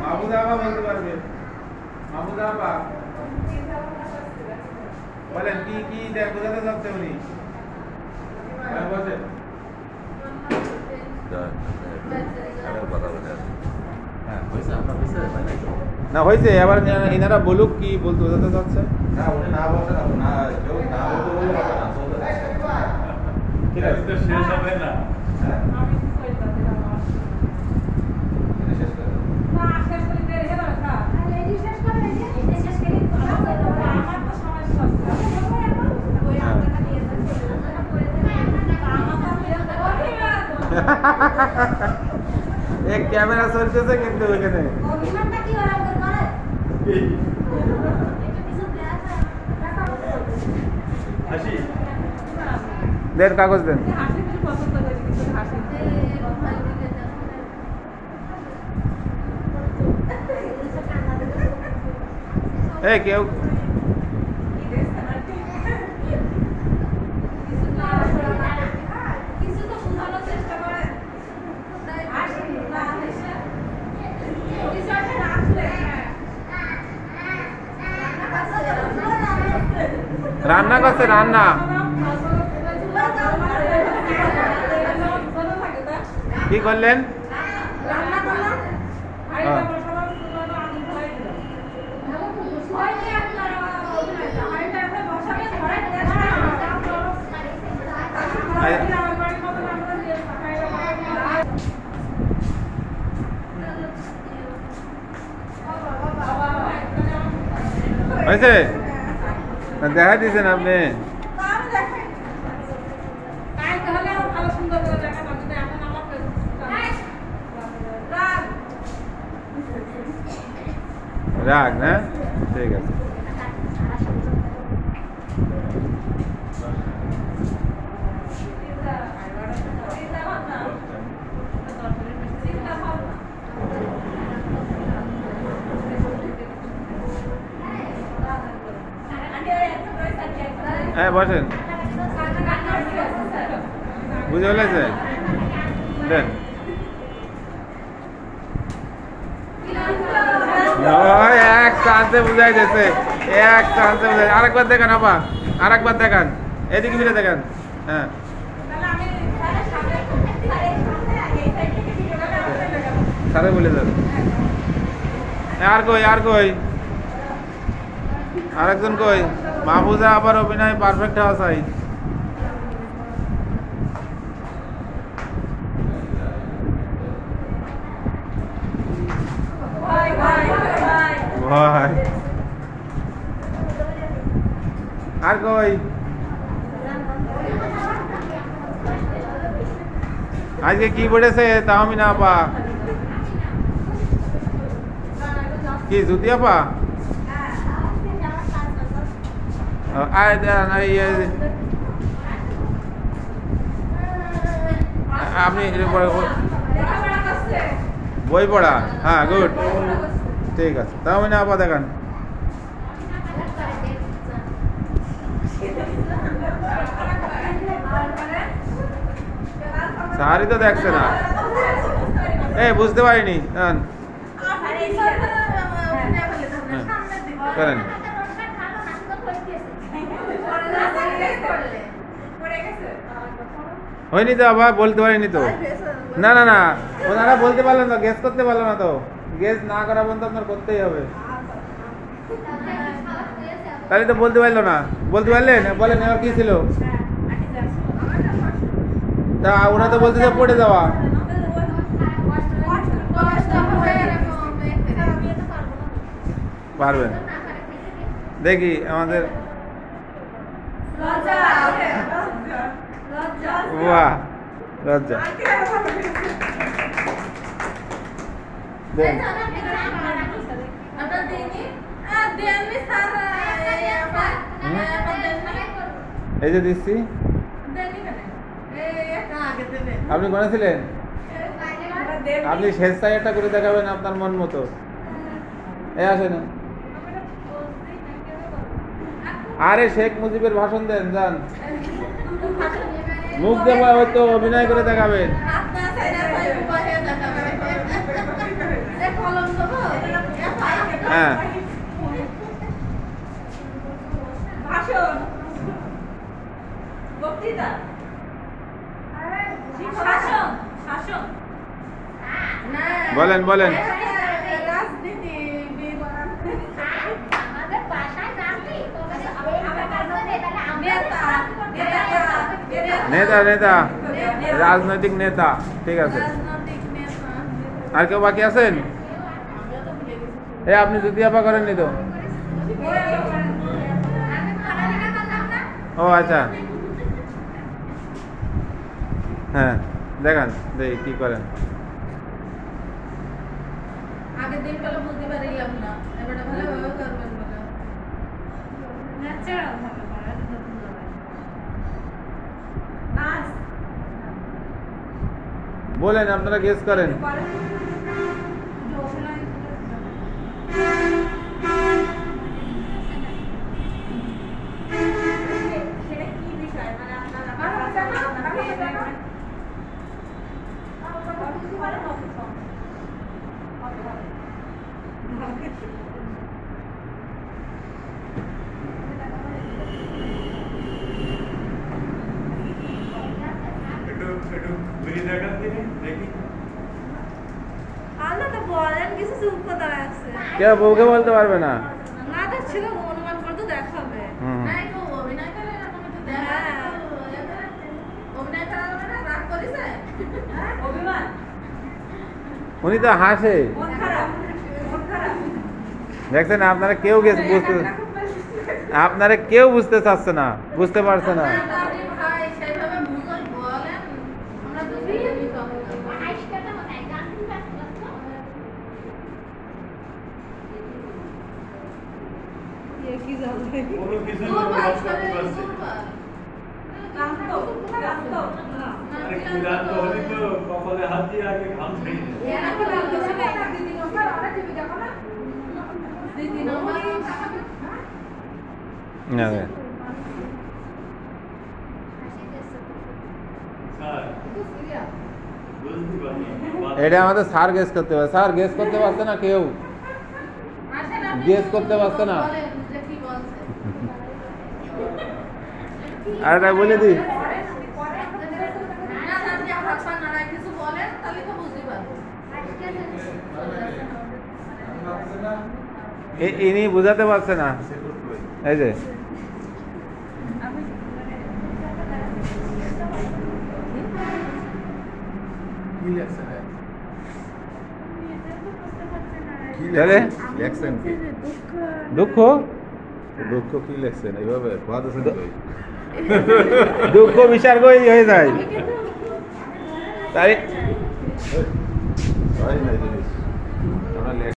মাহমুদা আপা বলতে পারবে। মাহমুদা আপা বলেন কি কি বোঝাতে চাচ্ছে উনি? বলেন না হয়েছে, আবার এনারা বলুক কি বলতে বোঝাতে চাচ্ছে। না উনি না বলতে না কেউ না বলতে বললে হবে না, চলতে ঠিক আছে তো শেষ হবে না। আমি কই তাতে আমার এটা শেষ করে না শেষ করে দে হে না স্যার আরে এই শেষ করে দে এটা শেষ করে আমার তো সমস্যা আছে ওই আপনারা দিয়ে দেন আপনারা করে দেন এক ক্যামেরা চলতেছে কিন্তু ওখানে অভিমানটা কি ওরা করে এই এটা কিছু দেয়া আছে হাসি দেন কাগজ দেন। হাসি কিছু পছন্দ করে কিছু হাসি এই কেউ কিছু তো বোঝানোর চেষ্টা করে হাসি না হেসে কিছু একটা রাখলে রান্না করছে রান্না কি করলেন? রান্না করলাম হ্যাঁ। হয়েছে দেখা দিয়েছেন আপনি? রাগ না, ঠিক আছে। হ্যাঁ বসেন, বুঝে ফেলেছে দেন। এক চান্সে বুঝাই দিয়েছে, এক চান্সে বুঝাই। আরেকবার দেখান আপা, আরেকবার দেখান, এদিকে ফিরে দেখান। হ্যাঁ সারে বলে দেন। আর কই আর কই আরেকজন কই? মাহফুজা আবার অভিনয় পারফেক্ট হওয়া চাই। ভাই আর কই? আজকে কি পড়েছে তাহমিনা আপা? কি জুতি আপা? আপনি বই পড়া? হ্যাঁ গুড, ঠিক আছে। তাহমিনা আপা দেখান। সারি তো দেখছে না, এই বুঝতে পারিনি। করেন হয়নি তো আবার বলতে পারিনি তো। না না না ওনারা বলতে পারলেন তো, গেস করতে পারলো না তো। গেস না করা পর্যন্ত আপনার করতেই হবে। তাহলে তো বলতে পারলো না। বলতে পারলেন? বলেন এবার কি ছিল? তা ওরা তো বলতে পড়ে যাওয়া। পারবেন? দেখি আমাদের বাহ লজ্জা। এই যে দিচ্ছি, আপনি করেছিলেন? আপনি শেষ সাইডটা করে দেখাবেন আপনার মন মতো। এ আসে না আরে শেখ মুজিবের ভাষণ দেন যান, মুখ দেওয়া হয়তো অভিনয় করে দেখাবেন। হ্যাঁ ভাষণ, বক্তৃতা, শাসন, শাসন, বলেন বলেন। রাজনীতি, আমাদের ভাষায় রাজনীতি, নেতা নেতা রাজনৈতিক নেতা, ঠিক আছে। আর কেউ বাকি আছেন? আপনি যদি আপা করেননি তো? ও আচ্ছা, হ্যাঁ দেখান দেখি কি করেন। আগের দিন বেলা বুঝতে পারিলাম না, এবারে ভালোভাবে করবেন বলে। ন্যাচারাল ভাবে করা নতুন জায়গায়। নাচ বলেন, আপনারা গেস করেন। সেটা কি বিষয়, মানে আপনারা বলেন কিছু চুপ কথা আছে, কেউ বউকে বলতে পারবে না। না দেখছিল অনুমান করে তো দেখাবে। নাই গো অভিনয় করে এরকম একটু দেখা, অভিনয় করা যাবে না, রাগ করিছে অভিমান, উনি তো হাসে, মন খারাপ, মন খারাপ। দেখছেন আপনারা কেউ আপনারা কেউ বুঝতে চাচ্ছে না, বুঝতে পারছে না। ভাই সেইভাবে বুঝুন বলেন, আমরা বুঝি কি যাবে কোনো কিছু আরে ক্ষুধার্ত হলে তো কপালে হাত দিয়ে আগে ঘাম ছেড়ে হ্যাঁ, স্যার বুঝতে পারি এটা আমাদের স্যার গেস করতে পারে। স্যার গেস করতে পারছে না, কেউ গেস করতে পারছে না। আর তাই বলে দিই, ইনি বুঝাতে পারছে না। এই যে তাহলে দুঃখ দুঃখ কি লেখছেন এইভাবে দুঃখ বিচার করে হয়ে যায় তাই। হয় না জিনিস আমরা